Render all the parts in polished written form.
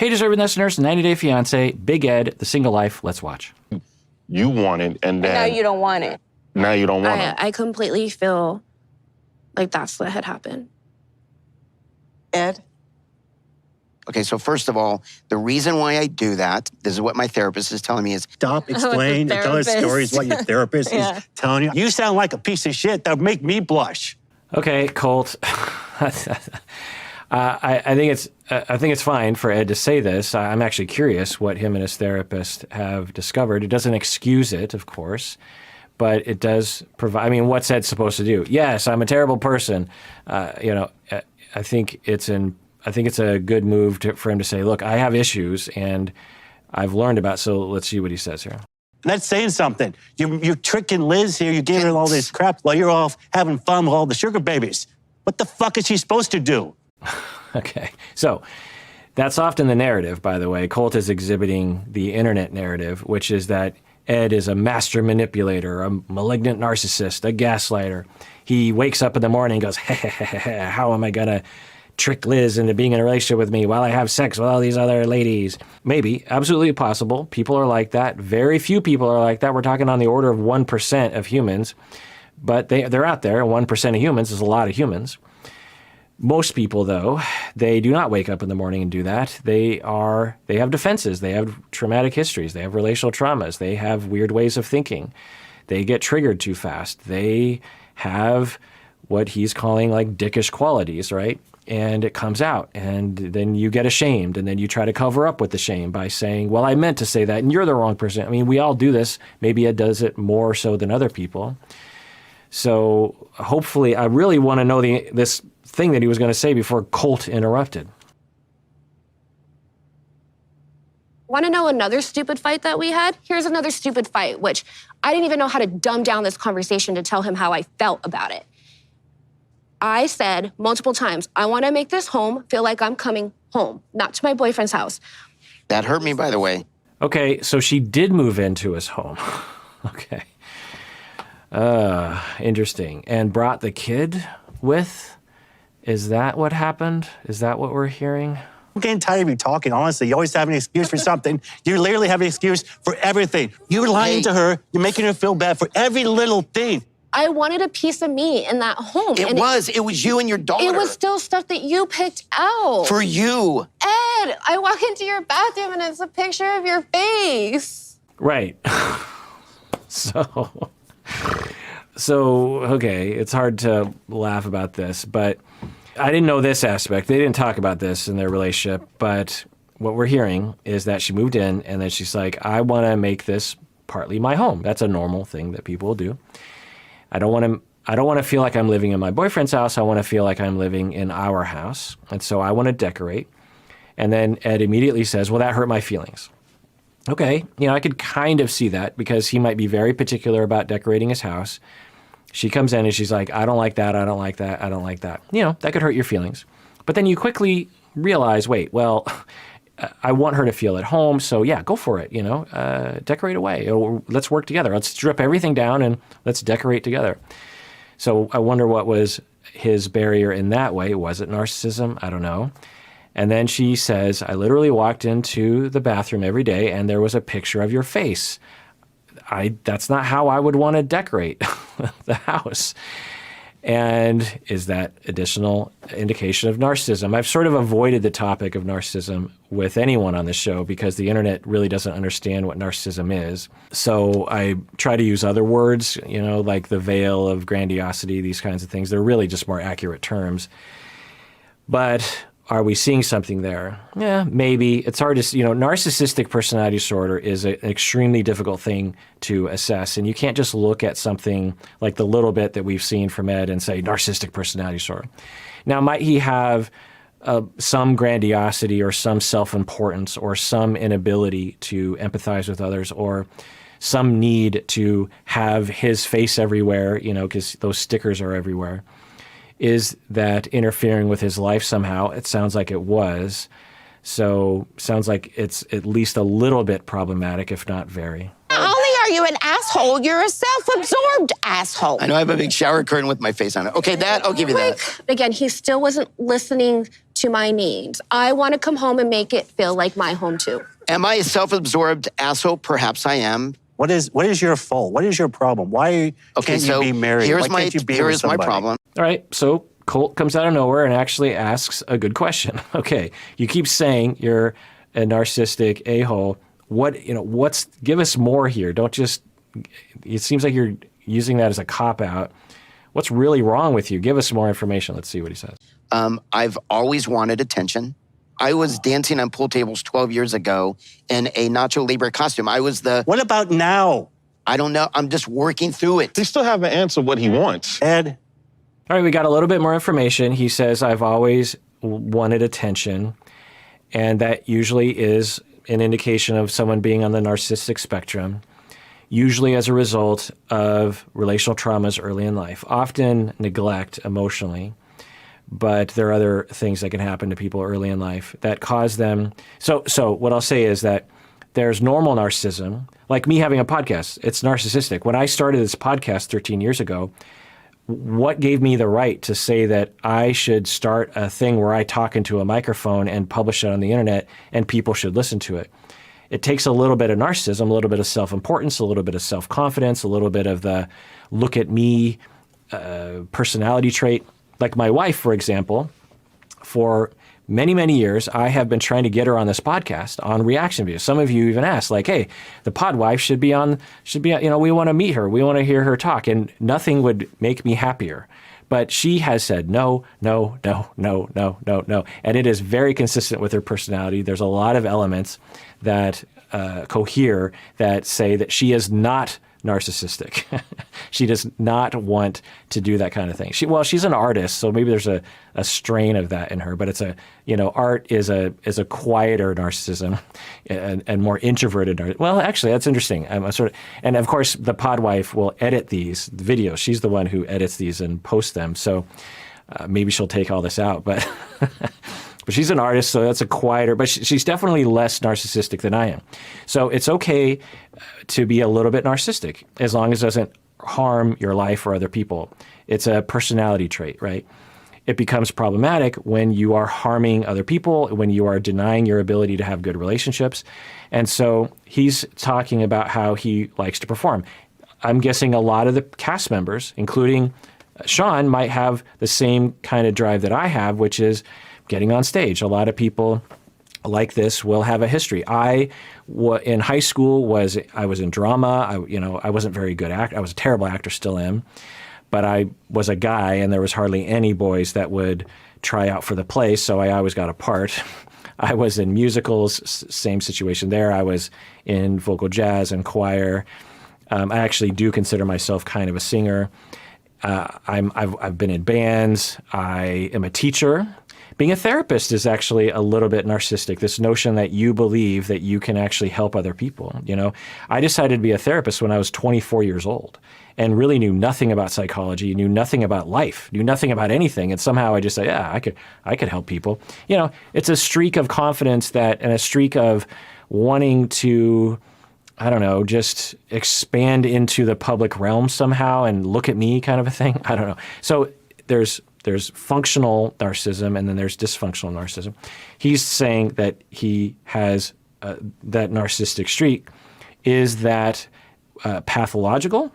Hey, deserving listeners, 90 Day Fiance, Big Ed, The Single Life. Let's watch. You want it, and then... now you don't want it. Now you don't want it. I completely feel like that's what had happened. Ed? Okay, so first of all, the reason why I do that, this is what my therapist is telling me is... Stop, explain, and tell us stories what your therapist is telling you. You sound like a piece of shit that would make me blush. Okay, Colt. I think it's fine for Ed to say this. I'm actually curious what him and his therapist have discovered. It doesn't excuse it, of course, but it does provide. I mean, what's Ed supposed to do? Yes, I'm a terrible person. I think it's a good move for him to say, look, I have issues and I've learned about. So let's see what he says here. That's saying something. You're tricking Liz here. You gave her all this crap while you're off having fun with all the sugar babies. What the fuck is she supposed to do? Okay, so that's often the narrative, by the way. Colt is exhibiting the internet narrative, which is that Ed is a master manipulator, a malignant narcissist, a gaslighter. He wakes up in the morning and goes, how am I going to trick Liz into being in a relationship with me while I have sex with all these other ladies? Maybe, absolutely possible. People are like that. Very few people are like that. We're talking on the order of 1% of humans, but they're out there. 1% of humans is a lot of humans. Most people, though, they do not wake up in the morning and do that. They have defenses. They have traumatic histories. They have relational traumas. They have weird ways of thinking. They get triggered too fast. They have what he's calling like dickish qualities, right? And it comes out, and then you get ashamed, and then you try to cover up with the shame by saying, well, I meant to say that, and you're the wrong person. I mean, we all do this. Maybe Ed does it more so than other people. So hopefully, I really want to know this thing that he was going to say before Colt interrupted. Want to know another stupid fight that we had? Here's another stupid fight, which I didn't even know how to dumb down this conversation to tell him how I felt about it. I said multiple times, I want to make this home feel like I'm coming home, not to my boyfriend's house. That hurt me, by the way. Okay, so she did move into his home. Okay. Interesting. And brought the kid with? Is that what happened? Is that what we're hearing? I'm getting tired of you talking, honestly. You always have an excuse for something. You literally have an excuse for everything. You're lying to her. You're making her feel bad for every little thing. I wanted a piece of me in that home. It was you and your daughter. It was still stuff that you picked out. For you. Ed, I walk into your bathroom and it's a picture of your face. Right. So, okay, it's hard to laugh about this, but I didn't know this aspect. They didn't talk about this in their relationship, but what we're hearing is that she moved in and then she's like, I want to make this partly my home. That's a normal thing that people will do. I don't want to feel like I'm living in my boyfriend's house. I want to feel like I'm living in our house. And so I want to decorate. And then Ed immediately says, well, that hurt my feelings. Okay, I could kind of see that because he might be very particular about decorating his house. She comes in and she's like, I don't like that, I don't like that, I don't like that. That could hurt your feelings. But then you quickly realize, wait, well, I want her to feel at home, so yeah, go for it, decorate away. Let's work together. Let's strip everything down and let's decorate together. So I wonder what was his barrier in that way. Was it narcissism? I don't know. And then she says, I literally walked into the bathroom every day and there was a picture of your face. That's not how I would want to decorate the house. And is that additional indication of narcissism? I've sort of avoided the topic of narcissism with anyone on the show because the internet really doesn't understand what narcissism is. So I try to use other words, like the veil of grandiosity, these kinds of things. They're really just more accurate terms. But are we seeing something there? Yeah, maybe. It's hard to see. Narcissistic personality disorder is an extremely difficult thing to assess. And you can't just look at something like the little bit that we've seen from Ed and say, narcissistic personality disorder. Now, might he have some grandiosity or some self-importance or some inability to empathize with others or some need to have his face everywhere, because those stickers are everywhere? Is that interfering with his life somehow? It sounds like it was. So sounds like it's at least a little bit problematic, if not very. Not only are you an asshole, you're a self-absorbed asshole. I know I have a big shower curtain with my face on it. Okay, that, I'll give you that. Again, he still wasn't listening to my needs. I want to come home and make it feel like my home too. Am I a self-absorbed asshole? Perhaps I am. What is your fault? What is your problem? Why can't you be married? Here's Why can't you be with my somebody? problem. All right, so Colt comes out of nowhere and actually asks a good question. Okay, you keep saying you're a narcissistic a-hole. Give us more here. Don't just, it seems like you're using that as a cop-out. What's really wrong with you? Give us more information. Let's see what he says. I've always wanted attention. I was dancing on pool tables 12 years ago in a Nacho Libre costume. What about now? I don't know. I'm just working through it. He still haven't answered what he wants. Ed? All right, we got a little bit more information. He says, I've always wanted attention. And that usually is an indication of someone being on the narcissistic spectrum, usually as a result of relational traumas early in life, often neglect emotionally. But there are other things that can happen to people early in life that cause them. So what I'll say is that there's normal narcissism, like me having a podcast. It's narcissistic. When I started this podcast 13 years ago, what gave me the right to say that I should start a thing where I talk into a microphone and publish it on the internet and people should listen to it? It takes a little bit of narcissism, a little bit of self-importance, a little bit of self-confidence, a little bit of the look at me personality trait. Like my wife, for example, for many, many years, I have been trying to get her on this podcast on reaction videos. Some of you even asked, like, hey, the pod wife should be, we want to meet her. We want to hear her talk. And nothing would make me happier. But she has said no, no, no, no, no, no, no. And it is very consistent with her personality. There's a lot of elements that cohere that say that she is not narcissistic. She does not want to do that kind of thing. She's an artist, so maybe there's a strain of that in her, but it's art is a quieter narcissism and more introverted. Well, actually, that's interesting. And of course, the podwife will edit these videos. She's the one who edits these and posts them. So maybe she'll take all this out, but but she's an artist, so that's a quieter, but she's definitely less narcissistic than I am. So it's okay to be a little bit narcissistic as long as it doesn't harm your life or other people. It's a personality trait, right? It becomes problematic when you are harming other people, when you are denying your ability to have good relationships. And so he's talking about how he likes to perform. I'm guessing a lot of the cast members, including Sean, might have the same kind of drive that I have, which is getting on stage. A lot of people like this will have a history. In high school I was in drama. I wasn't very good actor. I was a terrible actor, still am. But I was a guy, and there was hardly any boys that would try out for the place, so I always got a part. I was in musicals, same situation there. I was in vocal jazz and choir. I actually do consider myself kind of a singer. I've been in bands. I am a teacher. Being a therapist is actually a little bit narcissistic, this notion that you believe that you can actually help other people. I decided to be a therapist when I was 24 years old and really knew nothing about psychology, knew nothing about life, knew nothing about anything. And somehow I just said, yeah, I could help people. It's a streak of confidence and a streak of wanting to, I don't know, just expand into the public realm somehow and look at me kind of a thing. I don't know. So there's functional narcissism and then there's dysfunctional narcissism. He's saying that he has that narcissistic streak. Is that pathological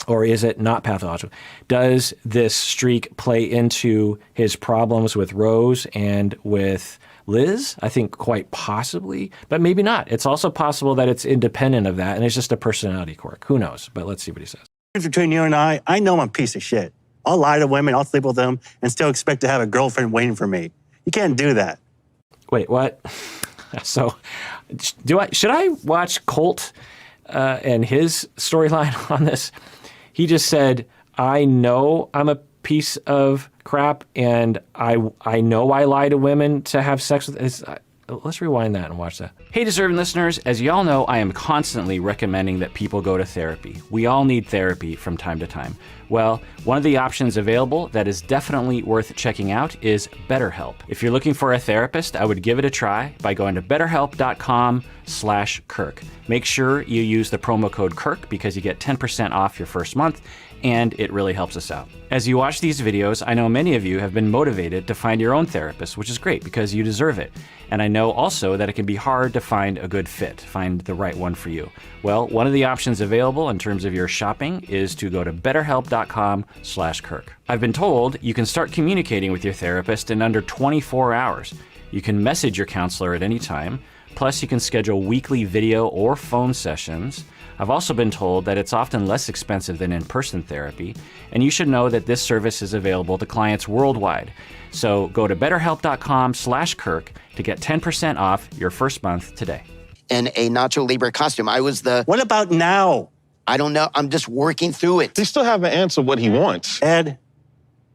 or is it not pathological? Does this streak play into his problems with Rose and with Liz? I think quite possibly, but maybe not. It's also possible that it's independent of that and it's just a personality quirk. Who knows? But let's see what he says. Between you and I know I'm a piece of shit. I'll lie to women, I'll sleep with them, and still expect to have a girlfriend waiting for me. You can't do that. Wait, what? So, should I watch Colt and his storyline on this? He just said, I know I'm a piece of crap, and I know I lie to women to have sex with. Let's rewind that and watch that. Hey, deserving listeners, as y'all know, I am constantly recommending that people go to therapy. We all need therapy from time to time. Well, one of the options available that is definitely worth checking out is BetterHelp. If you're looking for a therapist, I would give it a try by going to betterhelp.com/Kirk. Make sure you use the promo code Kirk because you get 10% off your first month. and it really helps us out. As you watch these videos, I know many of you have been motivated to find your own therapist, which is great because you deserve it. And I know also that it can be hard to find a good fit, find the right one for you. Well, one of the options available in terms of your shopping is to go to betterhelp.com/Kirk. I've been told you can start communicating with your therapist in under 24 hours. You can message your counselor at any time. Plus, you can schedule weekly video or phone sessions. I've also been told that it's often less expensive than in-person therapy, and you should know that this service is available to clients worldwide. So go to betterhelp.com/Kirk to get 10% off your first month today. In a Nacho Libre costume. What about now? I don't know. I'm just working through it. He still haven't answered what he wants. Ed,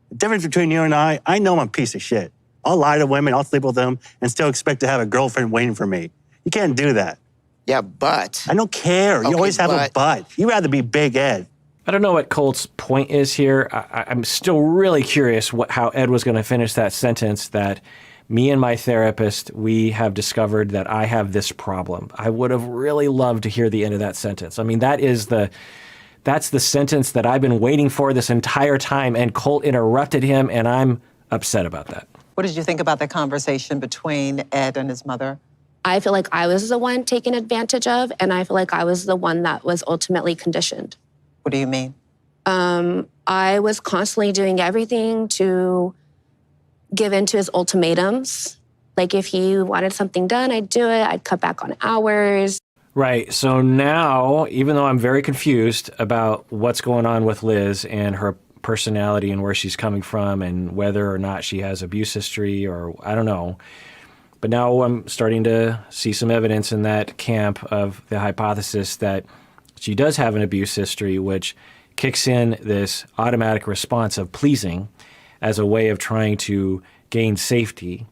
the difference between you and I know I'm a piece of shit. I'll lie to women, I'll sleep with them, and still expect to have a girlfriend waiting for me. You can't do that. Yeah, but. I don't care. You Okay, always have a but- but. You'd rather be Big Ed. I don't know what Colt's point is here. I'm still really curious how Ed was going to finish that sentence that me and my therapist, we have discovered that I have this problem. I would have really loved to hear the end of that sentence. I mean, that's the sentence that I've been waiting for this entire time, and Colt interrupted him, and I'm upset about that. What did you think about the conversation between Ed and his mother? I feel like I was the one taken advantage of, and I feel like I was the one that was ultimately conditioned. What do you mean? I was constantly doing everything to give in to his ultimatums. Like if he wanted something done, I'd do it. I'd cut back on hours. Right. So now, even though I'm very confused about what's going on with Liz and her personality and where she's coming from and whether or not she has abuse history or I don't know. But now I'm starting to see some evidence in that camp of the hypothesis that she does have an abuse history, which kicks in this automatic response of pleasing as a way of trying to gain safety,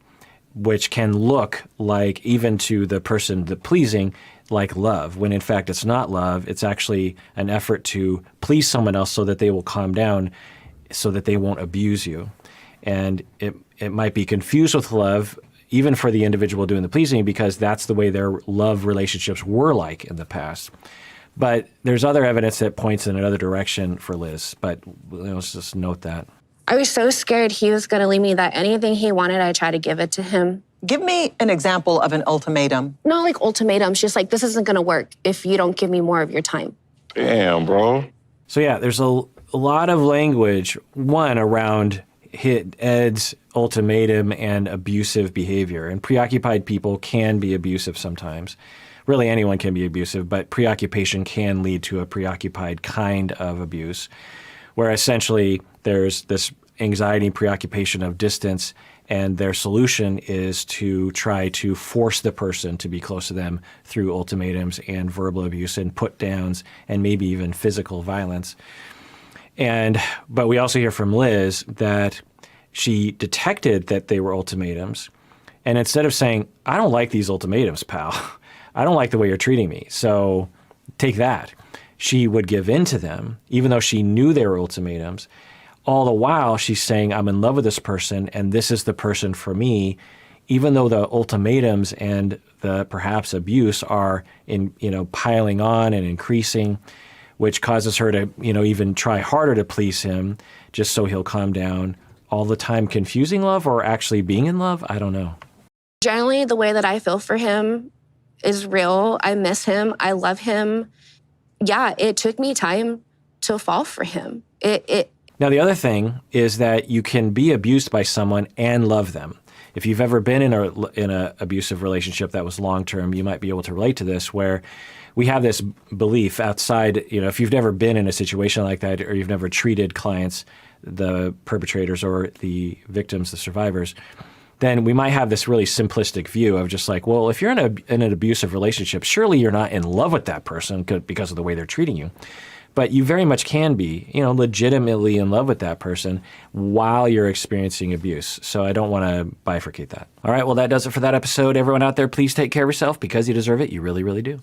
which can look like, even to the person the pleasing, like love, when in fact it's not love. It's actually an effort to please someone else so that they will calm down, so that they won't abuse you. And it might be confused with love, even for the individual doing the pleasing, because that's the way their love relationships were like in the past. But there's other evidence that points in another direction for Liz, but let's just note that. I was so scared he was going to leave me that anything he wanted, I tried to give it to him. Give me an example of an ultimatum. Not like ultimatums, just like, this isn't going to work if you don't give me more of your time. Damn, bro. So yeah, there's a lot of language, one, around Ed's ultimatum and abusive behavior. And preoccupied people can be abusive sometimes. Really, anyone can be abusive, but preoccupation can lead to a preoccupied kind of abuse, where essentially there's this anxiety and preoccupation of distance, and their solution is to try to force the person to be close to them through ultimatums and verbal abuse and put downs and maybe even physical violence. But we also hear from Liz that she detected that they were ultimatums, and instead of saying, I don't like these ultimatums, pal, I don't like the way you're treating me, so take that, she would give in to them, even though she knew they were ultimatums. All the while, she's saying, I'm in love with this person, and this is the person for me, even though the ultimatums and the perhaps abuse are piling on and increasing, which causes her to even try harder to please him just so he'll calm down. All the time confusing love or actually being in love? I don't know. Generally, the way that I feel for him is real. I miss him. I love him. Yeah, it took me time to fall for him. Now, the other thing is that you can be abused by someone and love them. If you've ever been in a abusive relationship that was long-term, you might be able to relate to this, where we have this belief outside, if you've never been in a situation like that, or you've never treated clients, the perpetrators or the victims, the survivors, then we might have this really simplistic view of just like, well, if you're in an abusive relationship, surely you're not in love with that person because of the way they're treating you. But you very much can be, legitimately in love with that person while you're experiencing abuse. So I don't want to bifurcate that. All right, well, that does it for that episode. Everyone out there, please take care of yourself because you deserve it. You really, really do.